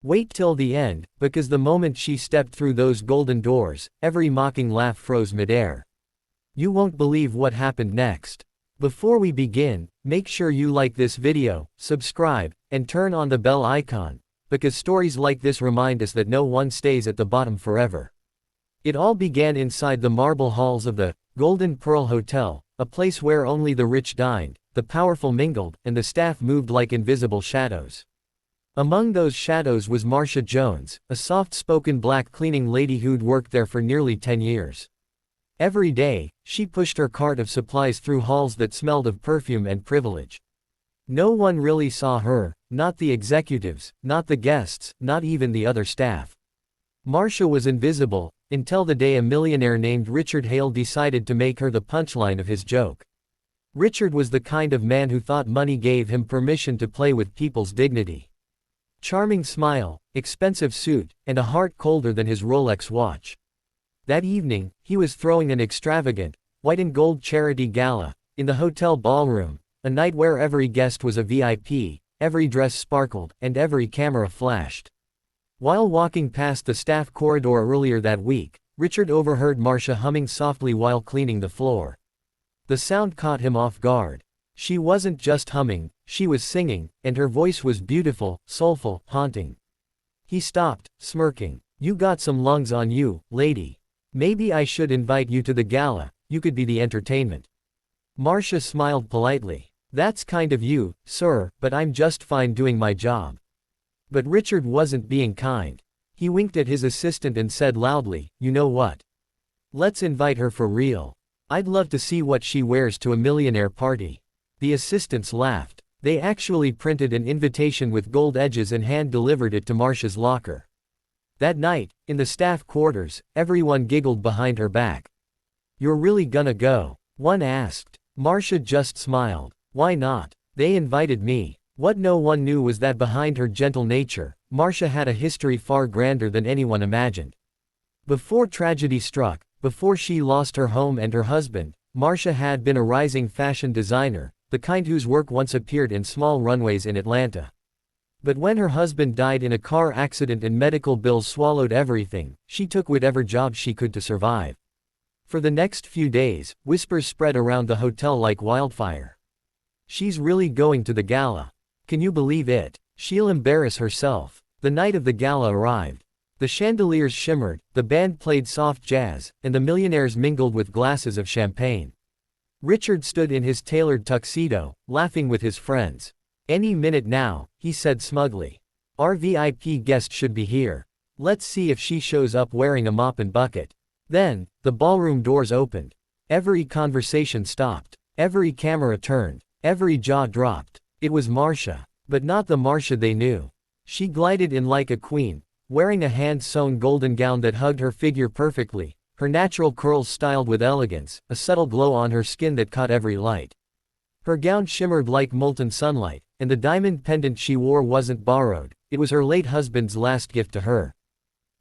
Wait till the end, because the moment she stepped through those golden doors, every mocking laugh froze midair. You won't believe what happened next. Before we begin, make sure you like this video, subscribe, and turn on the bell icon, because stories like this remind us that no one stays at the bottom forever. It all began inside the marble halls of the Golden Pearl Hotel, a place where only the rich dined, the powerful mingled, and the staff moved like invisible shadows. Among those shadows was Marcia Jones, a soft-spoken black cleaning lady who'd worked there for nearly 10 years. Every day, she pushed her cart of supplies through halls that smelled of perfume and privilege. No one really saw her, not the executives, not the guests, not even the other staff. Marcia was invisible, until the day a millionaire named Richard Hale decided to make her the punchline of his joke. Richard was the kind of man who thought money gave him permission to play with people's dignity. Charming smile, expensive suit, and a heart colder than his Rolex watch. That evening, he was throwing an extravagant, white and gold charity gala, in the hotel ballroom, a night where every guest was a VIP, every dress sparkled, and every camera flashed. While walking past the staff corridor earlier that week, Richard overheard Marcia humming softly while cleaning the floor. The sound caught him off guard. She wasn't just humming, she was singing, and her voice was beautiful, soulful, haunting. He stopped, smirking. "You got some lungs on you, lady. Maybe I should invite you to the gala, you could be the entertainment." Marcia smiled politely. "That's kind of you, sir, but I'm just fine doing my job." But Richard wasn't being kind. He winked at his assistant and said loudly, "You know what? Let's invite her for real. I'd love to see what she wears to a millionaire party." The assistants laughed. They actually printed an invitation with gold edges and hand-delivered it to Marcia's locker. That night, in the staff quarters, everyone giggled behind her back. "You're really gonna go?" one asked. Marcia just smiled. "Why not? They invited me." What no one knew was that behind her gentle nature, Marcia had a history far grander than anyone imagined. Before tragedy struck, before she lost her home and her husband, Marcia had been a rising fashion designer, the kind whose work once appeared in small runways in Atlanta. But when her husband died in a car accident and medical bills swallowed everything, she took whatever job she could to survive. For the next few days, whispers spread around the hotel like wildfire. "She's really going to the gala. Can you believe it? She'll embarrass herself." The night of the gala arrived. The chandeliers shimmered, the band played soft jazz, and the millionaires mingled with glasses of champagne. Richard stood in his tailored tuxedo, laughing with his friends. "Any minute now," he said smugly. "Our VIP guest should be here. Let's see if she shows up wearing a mop and bucket." Then, the ballroom doors opened. Every conversation stopped. Every camera turned. Every jaw dropped. It was Marcia. But not the Marcia they knew. She glided in like a queen, wearing a hand-sewn golden gown that hugged her figure perfectly, her natural curls styled with elegance, a subtle glow on her skin that caught every light. Her gown shimmered like molten sunlight, and the diamond pendant she wore wasn't borrowed, it was her late husband's last gift to her.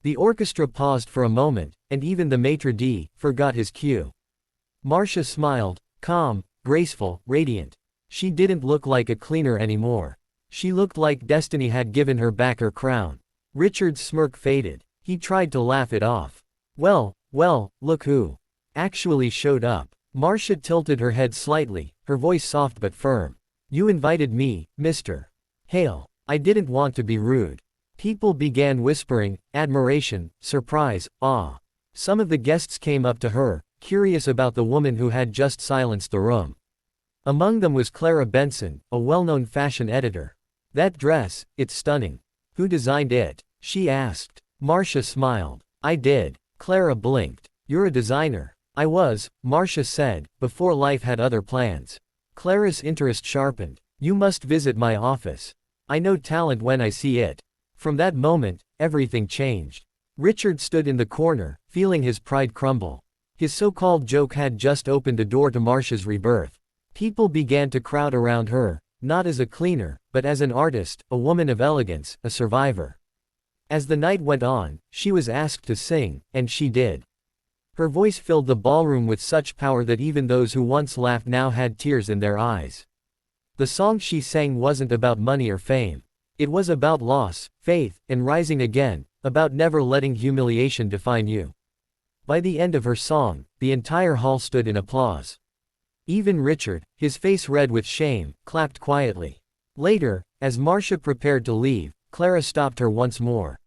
The orchestra paused for a moment, and even the maitre d' forgot his cue. Marcia smiled, calm, graceful, radiant. She didn't look like a cleaner anymore. She looked like destiny had given her back her crown. Richard's smirk faded. He tried to laugh it off. Well, look who actually showed up." Marcia tilted her head slightly, her voice soft but firm. "You invited me, Mr. Hale. I didn't want to be rude." People began whispering, admiration, surprise, awe. Some of the guests came up to her, curious about the woman who had just silenced the room. Among them was Clara Benson, a well-known fashion editor. "That dress, it's stunning. Who designed it?" she asked. Marcia smiled. "I did." Clara blinked. "You're a designer." "I was," Marcia said, before life had other plans. Clara's interest sharpened. "You must visit my office. I know talent when I see it." From that moment, everything changed. Richard stood in the corner, feeling his pride crumble. His so-called joke had just opened a door to Marcia's rebirth. People began to crowd around her, not as a cleaner, but as an artist, a woman of elegance, a survivor. As the night went on, she was asked to sing, and she did. Her voice filled the ballroom with such power that even those who once laughed now had tears in their eyes. The song she sang wasn't about money or fame. It was about loss, faith, and rising again, about never letting humiliation define you. By the end of her song, the entire hall stood in applause. Even Richard, his face red with shame, clapped quietly. Later, as Marcia prepared to leave, Clara stopped her once more.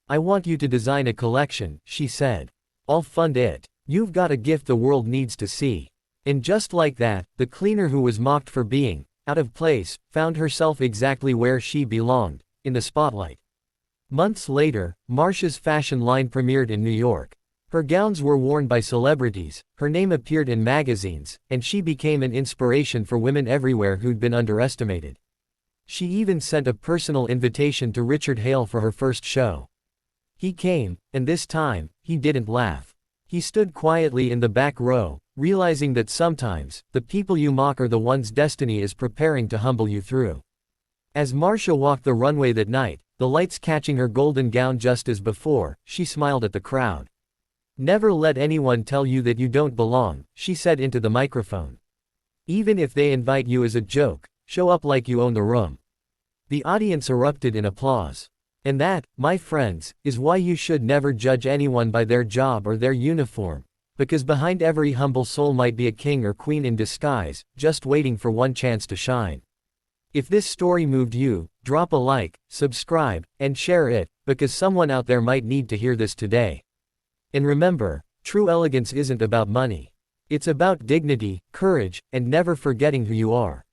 "I want you to design a collection," she said. "I'll fund it. You've got a gift the world needs to see." And just like that, the cleaner who was mocked for being out of place found herself exactly where she belonged, in the spotlight. Months later, Marcia's fashion line premiered in New York. Her gowns were worn by celebrities, her name appeared in magazines, and she became an inspiration for women everywhere who'd been underestimated. She even sent a personal invitation to Richard Hale for her first show. He came, and this time, he didn't laugh. He stood quietly in the back row, realizing that sometimes, the people you mock are the ones destiny is preparing to humble you through. As Marcia walked the runway that night, the lights catching her golden gown just as before, she smiled at the crowd. "Never let anyone tell you that you don't belong," she said into the microphone. "Even if they invite you as a joke, show up like you own the room." The audience erupted in applause. And that, my friends, is why you should never judge anyone by their job or their uniform. Because behind every humble soul might be a king or queen in disguise, just waiting for one chance to shine. If this story moved you, drop a like, subscribe, and share it, because someone out there might need to hear this today. And remember, true elegance isn't about money. It's about dignity, courage, and never forgetting who you are.